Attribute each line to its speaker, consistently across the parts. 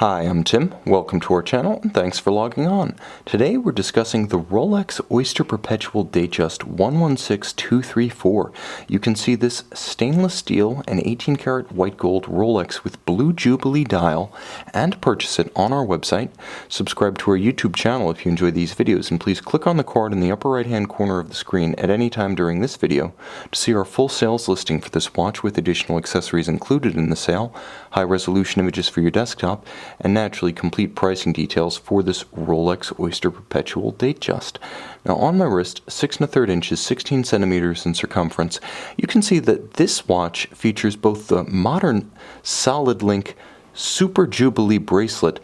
Speaker 1: Hi, I'm Tim. Welcome to our channel and thanks for logging on. Today we're discussing the Rolex Oyster Perpetual Datejust 116234. You can see this stainless steel and 18 karat white gold Rolex with blue Jubilee dial and purchase it on our website. Subscribe to our YouTube channel if you enjoy these videos, and please click on the card in the upper right hand corner of the screen at any time during this video to see our full sales listing for this watch with additional accessories included in the sale, high resolution images for your desktop, and naturally complete pricing details for this Rolex Oyster Perpetual Datejust. Now on my wrist, 6 1/3 inches, 16 centimeters in circumference, you can see that this watch features both the modern solid link Super Jubilee bracelet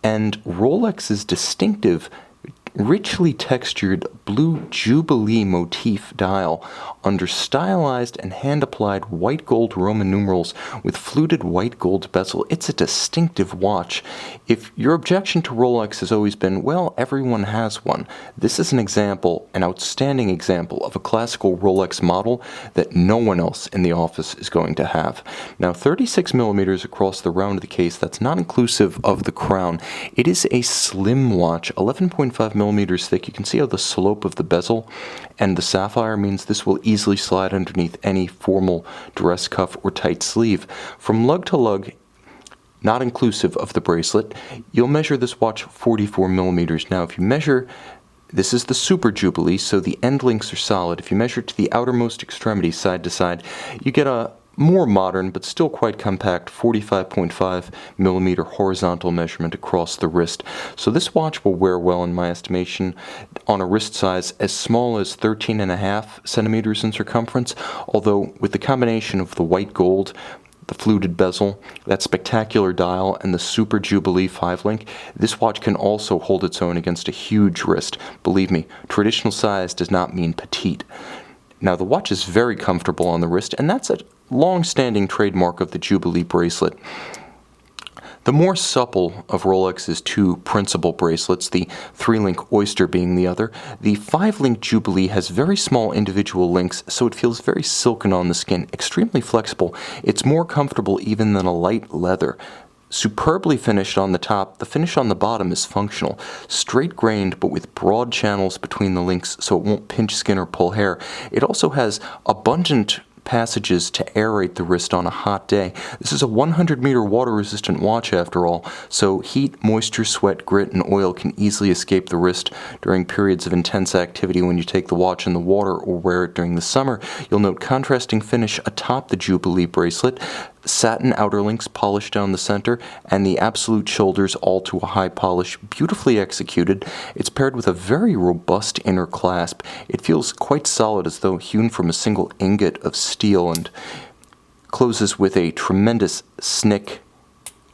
Speaker 1: and Rolex's distinctive richly textured blue Jubilee motif dial under stylized and hand-applied white gold Roman numerals with fluted white gold bezel. It's a distinctive watch. If your objection to Rolex has always been, well, everyone has one, this is an example, an outstanding example of a classical Rolex model that no one else in the office is going to have. Now, 36 millimeters across the round of the case, that's not inclusive of the crown. It is a slim watch, 11.5 millimeters thick. You can see how the slope of the bezel and the sapphire means this will easily slide underneath any formal dress cuff or tight sleeve. From lug to lug, not inclusive of the bracelet, you'll measure this watch 44 millimeters. Now if you measure, this is the Super Jubilee, so the end links are solid. If you measure to the outermost extremity side to side, you get a more modern but still quite compact 45.5 millimeter horizontal measurement across the wrist. So this watch will wear well in my estimation on a wrist size as small as 13.5 centimeters in circumference, although with the combination of the white gold, the fluted bezel, that spectacular dial, and the Super Jubilee 5-link, this watch can also hold its own against a huge wrist. Believe me, traditional size does not mean petite. Now the watch is very comfortable on the wrist, and that's a long-standing trademark of the Jubilee bracelet. The more supple of Rolex's two principal bracelets, the 3-link Oyster being the other, the 5-link Jubilee has very small individual links, so it feels very silken on the skin, extremely flexible. It's more comfortable even than a light leather. Superbly finished on the top, the finish on the bottom is functional, straight grained but with broad channels between the links so it won't pinch skin or pull hair. It also has abundant passages to aerate the wrist on a hot day. This is a 100-meter water-resistant watch after all, so heat, moisture, sweat, grit, and oil can easily escape the wrist during periods of intense activity when you take the watch in the water or wear it during the summer. You'll note contrasting finish atop the Jubilee bracelet, satin outer links polished down the center, and the absolute shoulders all to a high polish, beautifully executed. It's paired with a very robust inner clasp. It feels quite solid, as though hewn from a single ingot of steel, and closes with a tremendous snick.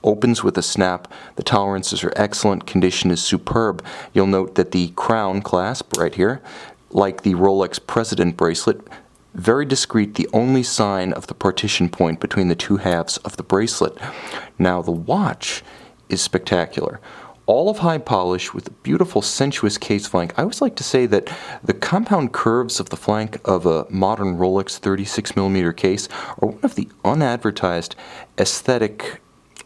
Speaker 1: Opens with a snap. The tolerances are excellent. Condition is superb. You'll note that the crown clasp right here, like the Rolex President bracelet, very discreet, the only sign of the partition point between the two halves of the bracelet. Now the watch is spectacular. All of high polish with a beautiful sensuous case flank. I always like to say that the compound curves of the flank of a modern Rolex 36 millimeter case are one of the unadvertised aesthetic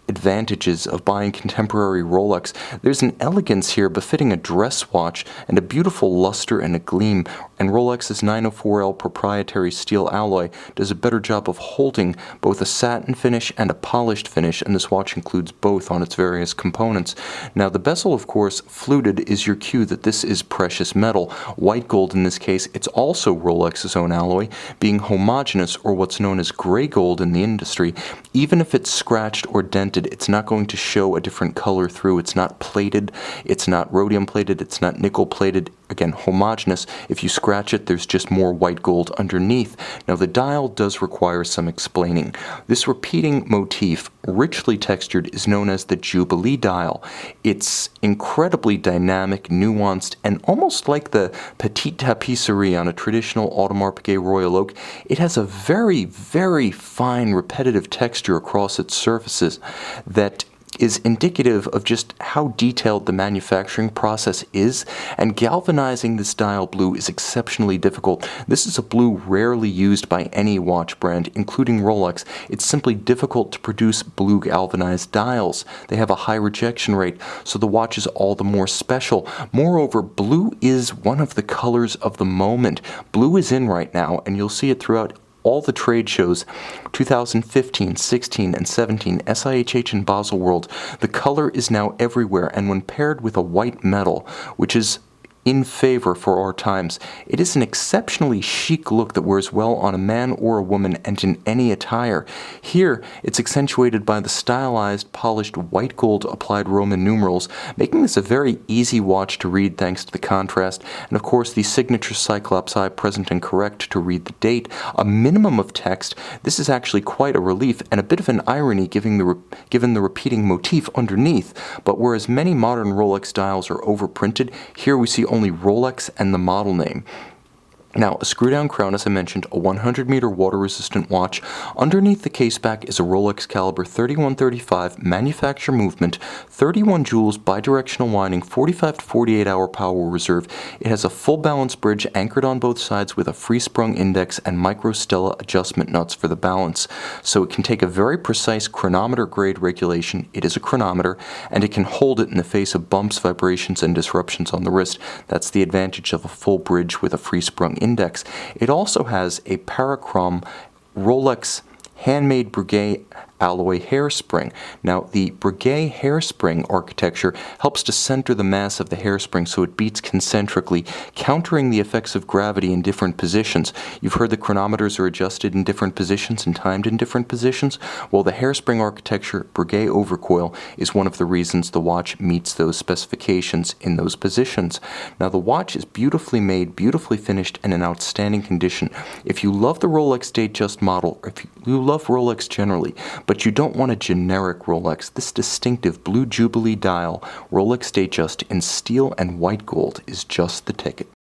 Speaker 1: advantages of buying contemporary Rolex. There's an elegance here befitting a dress watch and a beautiful luster and a gleam, and Rolex's 904L proprietary steel alloy does a better job of holding both a satin finish and a polished finish, and this watch includes both on its various components. Now the bezel, of course, fluted, is your cue that this is precious metal. White gold in this case. It's also Rolex's own alloy, being homogeneous, or what's known as gray gold in the industry. Even if it's scratched or dented, it's not going to show a different color through. It's not plated, it's not rhodium plated, it's not nickel plated. Again, homogeneous. If you scratch it, there's just more white gold underneath. Now the dial does require some explaining. This repeating motif, richly textured, is known as the Jubilee dial. It's incredibly dynamic, nuanced, and almost like the petite tapisserie on a traditional Audemars Piguet Royal Oak. It has a very, very fine repetitive texture across its surfaces that is indicative of just how detailed the manufacturing process is, and galvanizing this dial blue is exceptionally difficult. This is a blue rarely used by any watch brand, including Rolex. It's simply difficult to produce blue galvanized dials. They have a high rejection rate, so the watch is all the more special. Moreover, blue is one of the colors of the moment. Blue is in right now, and you'll see it throughout all the trade shows, 2015, 16, and 17, SIHH and Baselworld. The color is now everywhere, and when paired with a white metal, which is in favor for our times, it is an exceptionally chic look that wears well on a man or a woman and in any attire. Here, it's accentuated by the stylized, polished white gold applied Roman numerals, making this a very easy watch to read thanks to the contrast, and of course the signature cyclops eye present and correct to read the date. A minimum of text. This is actually quite a relief and a bit of an irony given the repeating motif underneath, but whereas many modern Rolex dials are overprinted, here we see only Rolex and the model name. Now, a screw-down crown, as I mentioned, a 100-meter water-resistant watch. Underneath the case back is a Rolex caliber 3135 manufacture movement, 31 jewels, bidirectional winding, 45 to 48 hour power reserve. It has a full balance bridge anchored on both sides with a free-sprung index and micro-stella adjustment nuts for the balance. So it can take a very precise chronometer grade regulation. It is a chronometer, and it can hold it in the face of bumps, vibrations, and disruptions on the wrist. That's the advantage of a full bridge with a free-sprung index. It also has a parachrom Rolex handmade Breguet alloy hairspring. Now, the Breguet hairspring architecture helps to center the mass of the hairspring so it beats concentrically, countering the effects of gravity in different positions. You've heard the chronometers are adjusted in different positions and timed in different positions. Well, the hairspring architecture, Breguet overcoil, is one of the reasons the watch meets those specifications in those positions. Now, the watch is beautifully made, beautifully finished, and in outstanding condition. If you love the Rolex Datejust model, or if you love Rolex generally, but you don't want a generic Rolex, this distinctive blue Jubilee dial, Rolex Datejust in steel and white gold, is just the ticket.